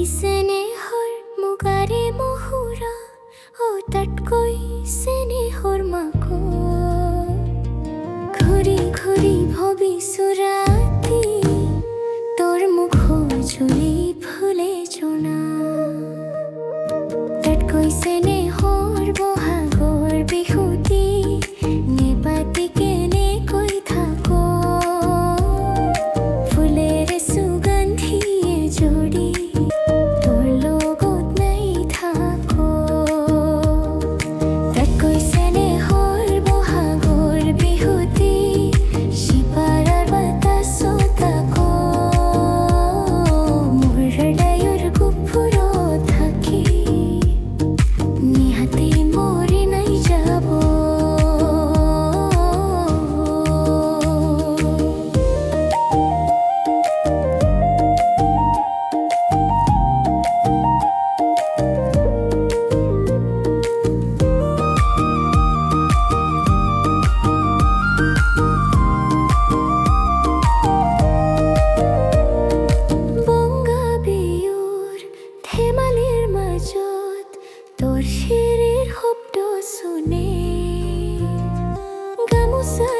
চেনেহৰ মুগাৰে মহুৰা তাতকৈ চেনেহৰ মাকো ঘূৰি ঘূৰি ভাবিছোঁ ৰাতি তোৰ মুখৰ জুলি ফুলে জনা তাতকৈ চেনেহৰ বহাগৰ বিহুতি নেপাতি কেনেকৈ থাকো ফুলেৰে সুগন্ধিয়ে জড়ি তোৰ শিৰেৰ শব্দ শুনে গামোচা